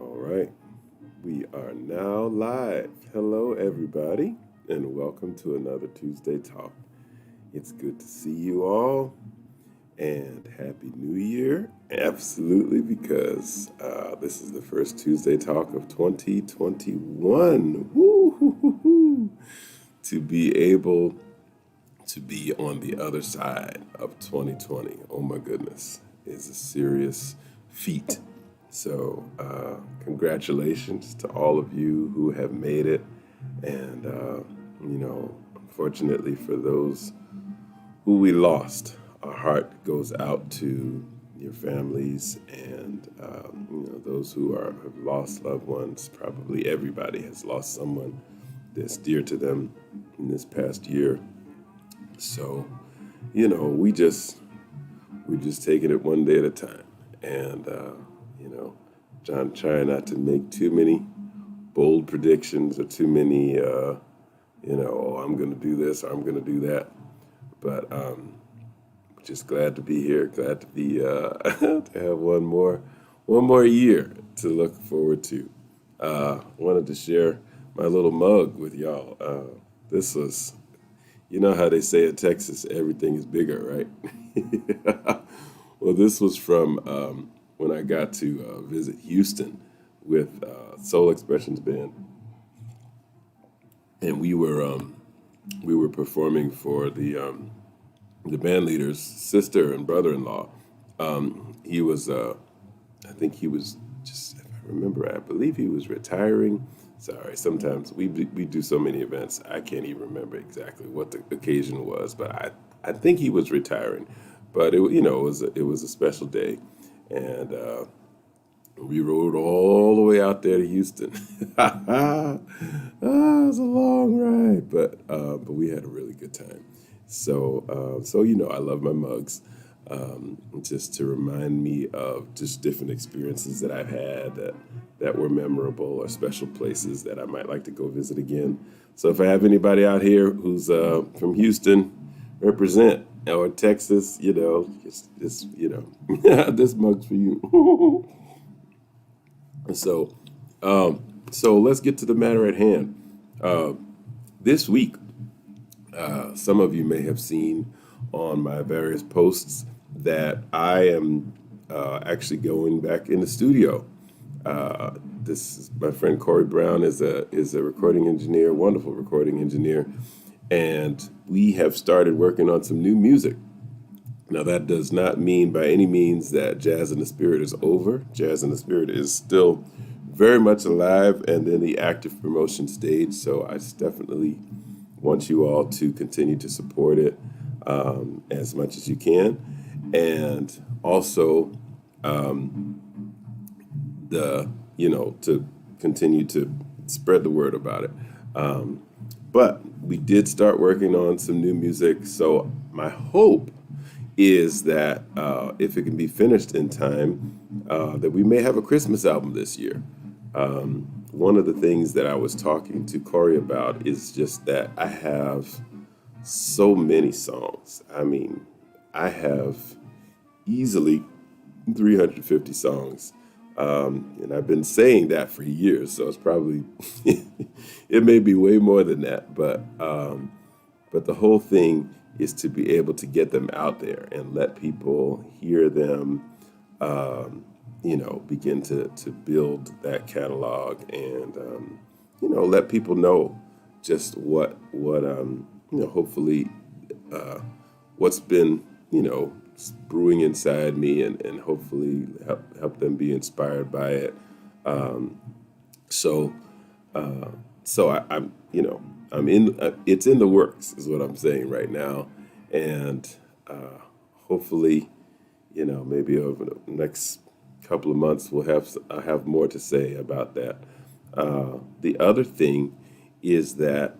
All right, we are now live. Hello, everybody, and welcome to another Tuesday Talk. It's good to see you all, and Happy New Year. Absolutely, because this is the first Tuesday Talk of 2021. Woo, hoo, hoo, hoo. To be able to be on the other side of 2020, oh my goodness, is a serious feat. So, congratulations to all of you who have made it. And, unfortunately for those who we lost, our heart goes out to your families and, those who have lost loved ones. Probably everybody has lost someone that's dear to them in this past year. So, we're just taking it one day at a time. And, trying not to make too many bold predictions or too many, I'm going to do this or I'm going to do that. But just glad to be here. Glad to be to have one more year to look forward to. Wanted to share my little mug with y'all. This was, you know how they say in Texas, everything is bigger, right? Well, this was from when I got to visit Houston with Soul Expressions Band, and we were performing for the band leader's sister and brother-in-law. He was, I think he was just, if I remember, I believe he was retiring. Sorry, sometimes we do so many events, I can't even remember exactly what the occasion was, but I think he was retiring. But it was a special day, and we rode all the way out there to Houston. It was a long ride, but we had a really good time. So I love my mugs, just to remind me of just different experiences that I've had that were memorable or special places that I might like to go visit again. So if I have anybody out here who's from Houston, represent, or Texas, just this mug's for you. So, so let's get to the matter at hand. This week, some of you may have seen on my various posts that I am actually going back in the studio. This is my friend Corey Brown is a recording engineer, wonderful recording engineer, and we have started working on some new music. Now, that does not mean by any means that Jazz in the Spirit is over. Jazz in the Spirit is still very much alive and in the active promotion stage. So I definitely want you all to continue to support it as much as you can. And also to continue to spread the word about it. But we did start working on some new music. So my hope is that if it can be finished in time, that we may have a Christmas album this year. One of the things that I was talking to Corey about is just that I have so many songs. I mean, I have easily 350 songs. And I've been saying that for years, so it's probably, it may be way more than that, but the whole thing is to be able to get them out there and let people hear them, begin to build that catalog and, let people know just what hopefully, what's been, brewing inside me and hopefully help them be inspired by it. So I'm in, it's in the works is what I'm saying right now. And hopefully, maybe over the next couple of months, I'll have more to say about that. The other thing is that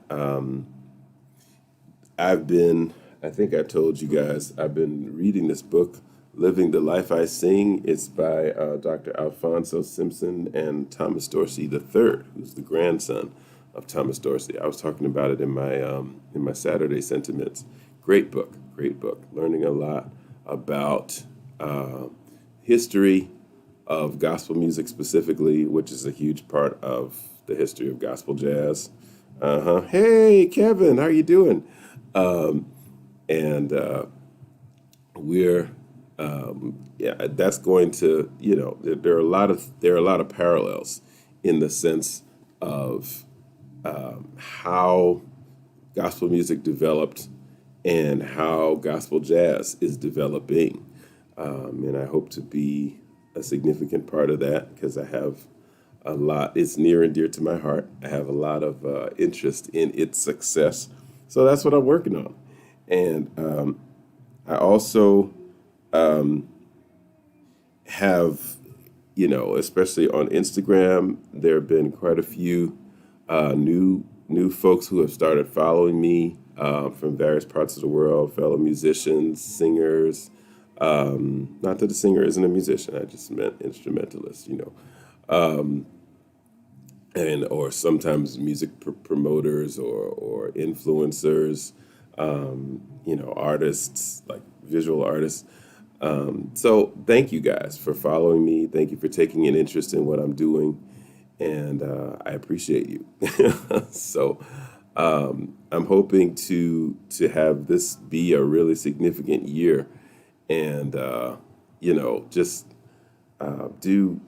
I think I told you guys, I've been reading this book, Living the Life I Sing. It's by Dr. Alfonso Simpson and Thomas Dorsey III, who's the grandson of Thomas Dorsey. I was talking about it in my Saturday sentiments. Great book, great book. Learning a lot about history, of gospel music specifically, which is a huge part of the history of gospel jazz. Hey, Kevin, how you doing? And we're yeah, that's going to, there are a lot of parallels in the sense of how gospel music developed and how gospel jazz is developing. And I hope to be a significant part of that because I have a lot, it's near and dear to my heart. I have a lot of interest in its success. So that's what I'm working on. And I also have, especially on Instagram, there have been quite a few new folks who have started following me from various parts of the world, fellow musicians, singers. Not that a singer isn't a musician, I just meant instrumentalist, and or sometimes music promoters or influencers, artists like visual artists. So thank you guys for following me. Thank you for taking an interest in what I'm doing, and I appreciate you. So I'm hoping to have this be a really significant year, and just do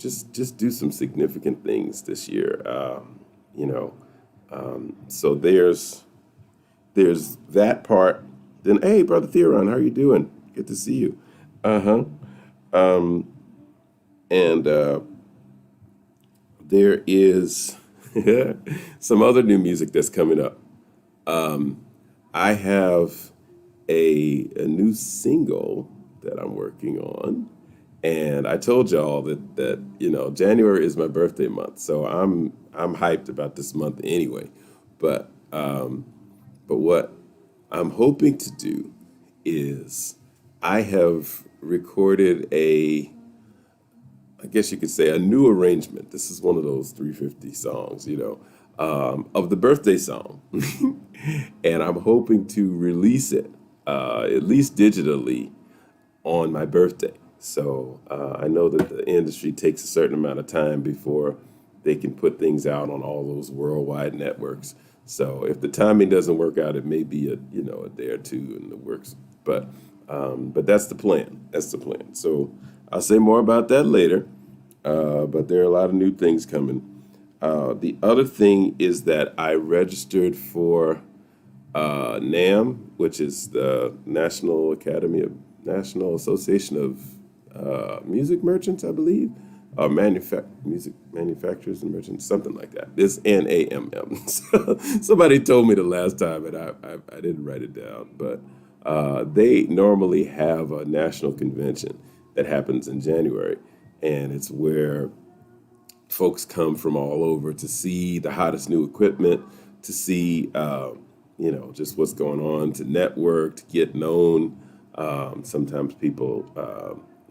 some significant things this year. So there's that part. Then, hey, brother Theron, how are you doing? Good to see you. Uh-huh. And there is some other new music that's coming up. I have a new single that I'm working on, and I told y'all that January is my birthday month, so I'm hyped about this month anyway. But what I'm hoping to do is I have recorded I guess you could say a new arrangement. This is one of those 350 songs, of the birthday song. And I'm hoping to release it, at least digitally, on my birthday. So I know that the industry takes a certain amount of time before they can put things out on all those worldwide networks. So if the timing doesn't work out, it may be a day or two in the works. But that's the plan. That's the plan. So I'll say more about that later. But there are a lot of new things coming. The other thing is that I registered for NAM, which is the National Association of Music Merchants, I believe, music manufacturers and merchants, something like that. It's NAMM. Somebody told me the last time, and I didn't write it down, but they normally have a national convention that happens in January, and it's where folks come from all over to see the hottest new equipment, to see just what's going on, to network, to get known. Sometimes people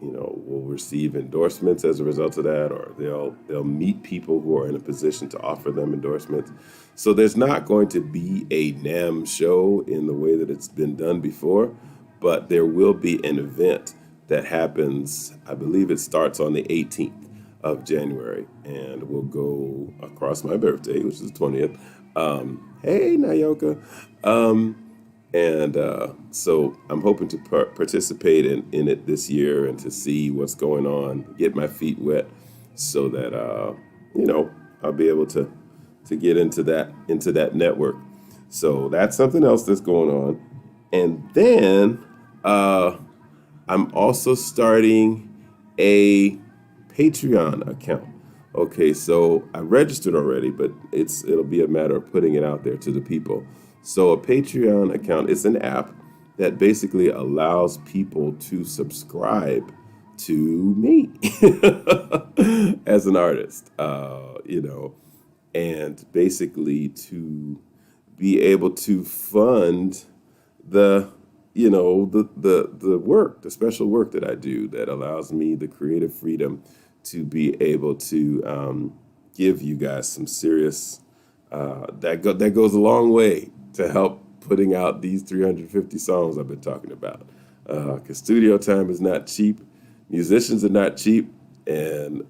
will receive endorsements as a result of that, or they'll meet people who are in a position to offer them endorsements. So there's not going to be a NAMM show in the way that it's been done before, but there will be an event that happens. I believe it starts on the 18th of January and will go across my birthday, which is the 20th. Hey, Nayoka. So I'm hoping to participate in it this year and to see what's going on, get my feet wet, so that I'll be able to get into that network. So that's something else that's going on. And then I'm also starting a Patreon account. Okay, so I registered already, but it'll be a matter of putting it out there to the people. So a Patreon account is an app that basically allows people to subscribe to me as an artist, and basically to be able to fund the work, the special work that I do that allows me the creative freedom to be able to give you guys some serious, that goes a long way to help putting out these 350 songs I've been talking about. Because studio time is not cheap, musicians are not cheap, and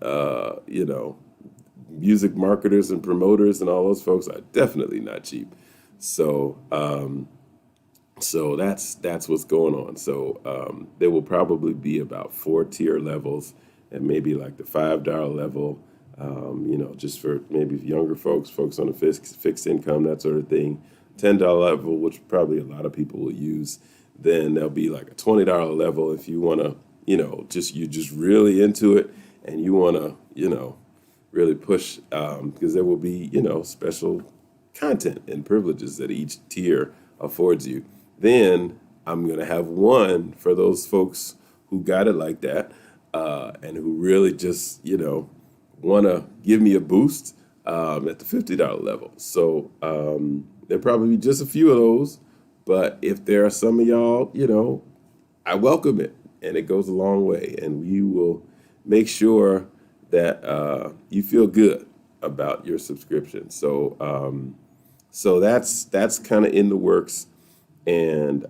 music marketers and promoters and all those folks are definitely not cheap. So that's what's going on. So there will probably be about 4 tier levels, and maybe like the $5 level, just for maybe younger folks on a fixed income, that sort of thing. $10 level, which probably a lot of people will use. Then there'll be like a $20 level if you want to, you're just really into it, and you want to, really push, because there will be, special content and privileges that each tier affords you. Then I'm going to have one for those folks who got it like that, and who really just, want to give me a boost at the $50 level. So there'll probably be just a few of those. But if there are some of y'all, I welcome it, and it goes a long way. And we will make sure that you feel good about your subscription. So that's kind of in the works, and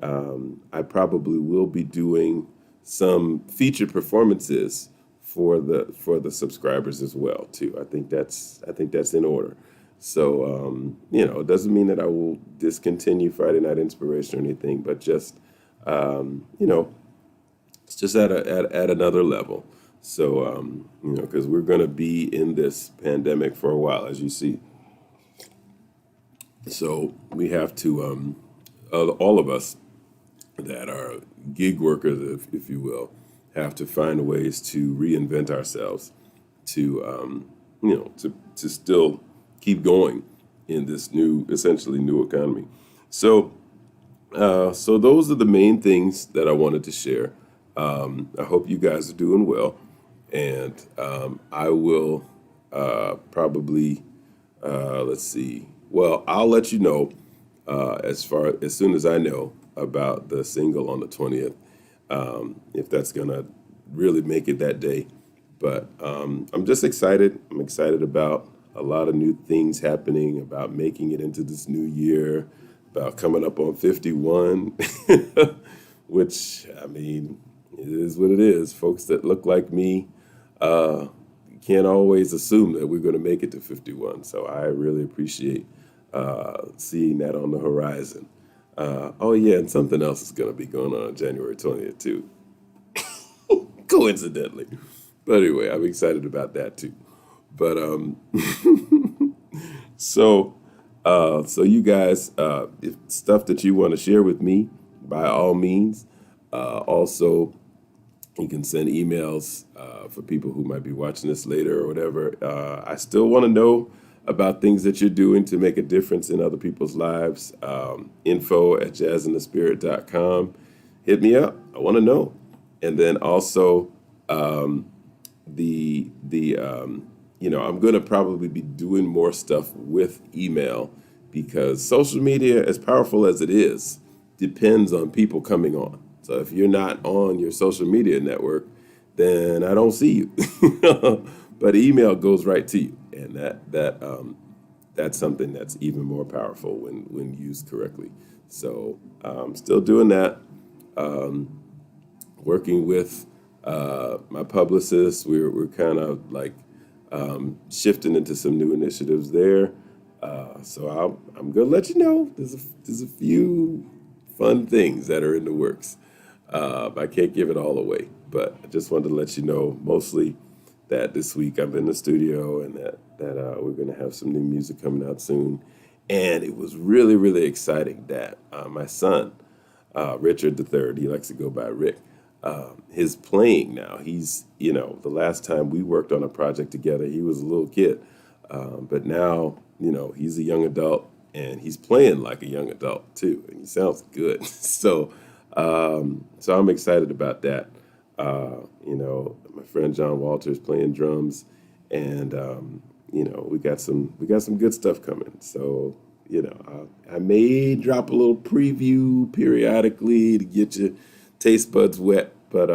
I probably will be doing some featured performances for the subscribers as well too. I think that's in order. So it doesn't mean that I will discontinue Friday Night Inspiration or anything, but just it's just at another level. So because we're going to be in this pandemic for a while, as you see. So we have to, all of us that are gig workers, if you will, have to find ways to reinvent ourselves to, to still keep going in this essentially new economy. So those are the main things that I wanted to share. I hope you guys are doing well, and I will probably, let's see. Well, I'll let you know as soon as I know about the single on the 20th, if that's gonna really make it that day. But I'm just excited. I'm excited about a lot of new things happening, about making it into this new year, about coming up on 51, which, I mean, it is what it is. Folks that look like me can't always assume that we're going to make it to 51. So I really appreciate seeing that on the horizon. Oh, yeah, and something else is going to be going on January 20th, too. Coincidentally. But anyway, I'm excited about that, too. But so you guys, if stuff that you want to share with me, by all means. Also, you can send emails for people who might be watching this later or whatever. I still want to know about things that you're doing to make a difference in other people's lives. info@jazzinthespirit.com. Hit me up. I want to know. And then also I'm going to probably be doing more stuff with email, because social media, as powerful as it is, depends on people coming on. So if you're not on your social media network, then I don't see you. But email goes right to you, and that's something that's even more powerful when used correctly. So I'm still doing that. Working with my publicist, we're kind of like shifting into some new initiatives there. So I'm gonna let you know. There's a few fun things that are in the works. I can't give it all away, but I just wanted to let you know, mostly that this week I'm in the studio, and that we're going to have some new music coming out soon. And it was really, really exciting that my son, Richard III, he likes to go by Rick, his playing now. He's, the last time we worked on a project together, he was a little kid. But now, he's a young adult, and he's playing like a young adult too, and he sounds good. So I'm excited about that. My friend John Walters playing drums, and we got some good stuff coming. So I may drop a little preview periodically to get your taste buds wet, but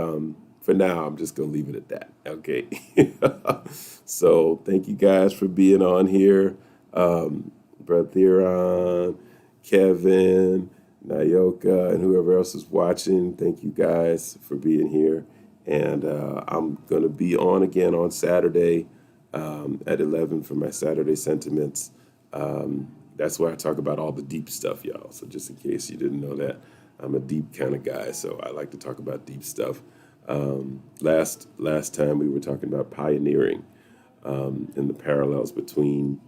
for now I'm just gonna leave it at that. Okay. So thank you guys for being on here. Brother Theron, Kevin, Nayoka, and whoever else is watching. Thank you guys for being here. And I'm going to be on again on Saturday at 11 for my Saturday sentiments. That's where I talk about all the deep stuff, y'all. So just in case you didn't know that, I'm a deep kind of guy, so I like to talk about deep stuff. Last time we were talking about pioneering and the parallels between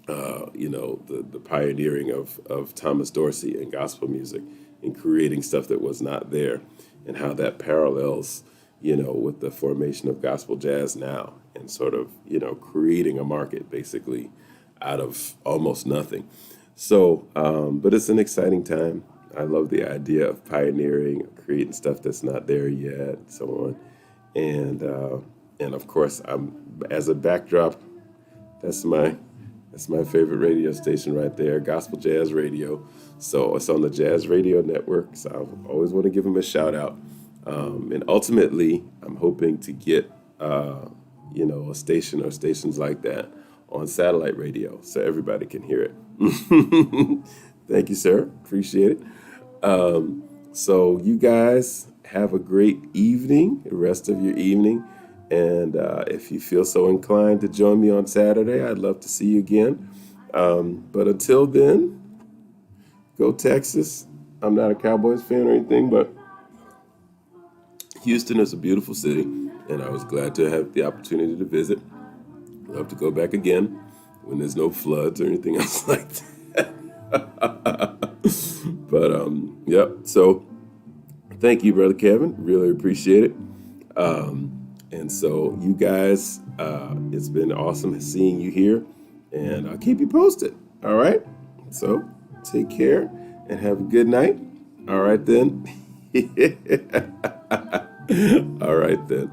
the pioneering of Thomas Dorsey and gospel music and creating stuff that was not there, and how that parallels, with the formation of gospel jazz now, and sort of, creating a market basically out of almost nothing. So, but it's an exciting time. I love the idea of pioneering, creating stuff that's not there yet, and so on. And of course, as a backdrop, that's my favorite radio station right there, Gospel Jazz Radio. So it's on the Jazz Radio Network. So I always want to give them a shout out. And ultimately, I'm hoping to get a station or stations like that on satellite radio so everybody can hear it. Thank you, sir. Appreciate it. So you guys have a great evening, the rest of your evening. And if you feel so inclined to join me on Saturday, I'd love to see you again. But until then, go Texas. I'm not a Cowboys fan or anything, but Houston is a beautiful city, and I was glad to have the opportunity to visit. Love to go back again when there's no floods or anything else like that. But yep. So thank you, Brother Kevin. Really appreciate it. And so you guys, it's been awesome seeing you here, and I'll keep you posted. All right. So take care and have a good night. All right then. All right then.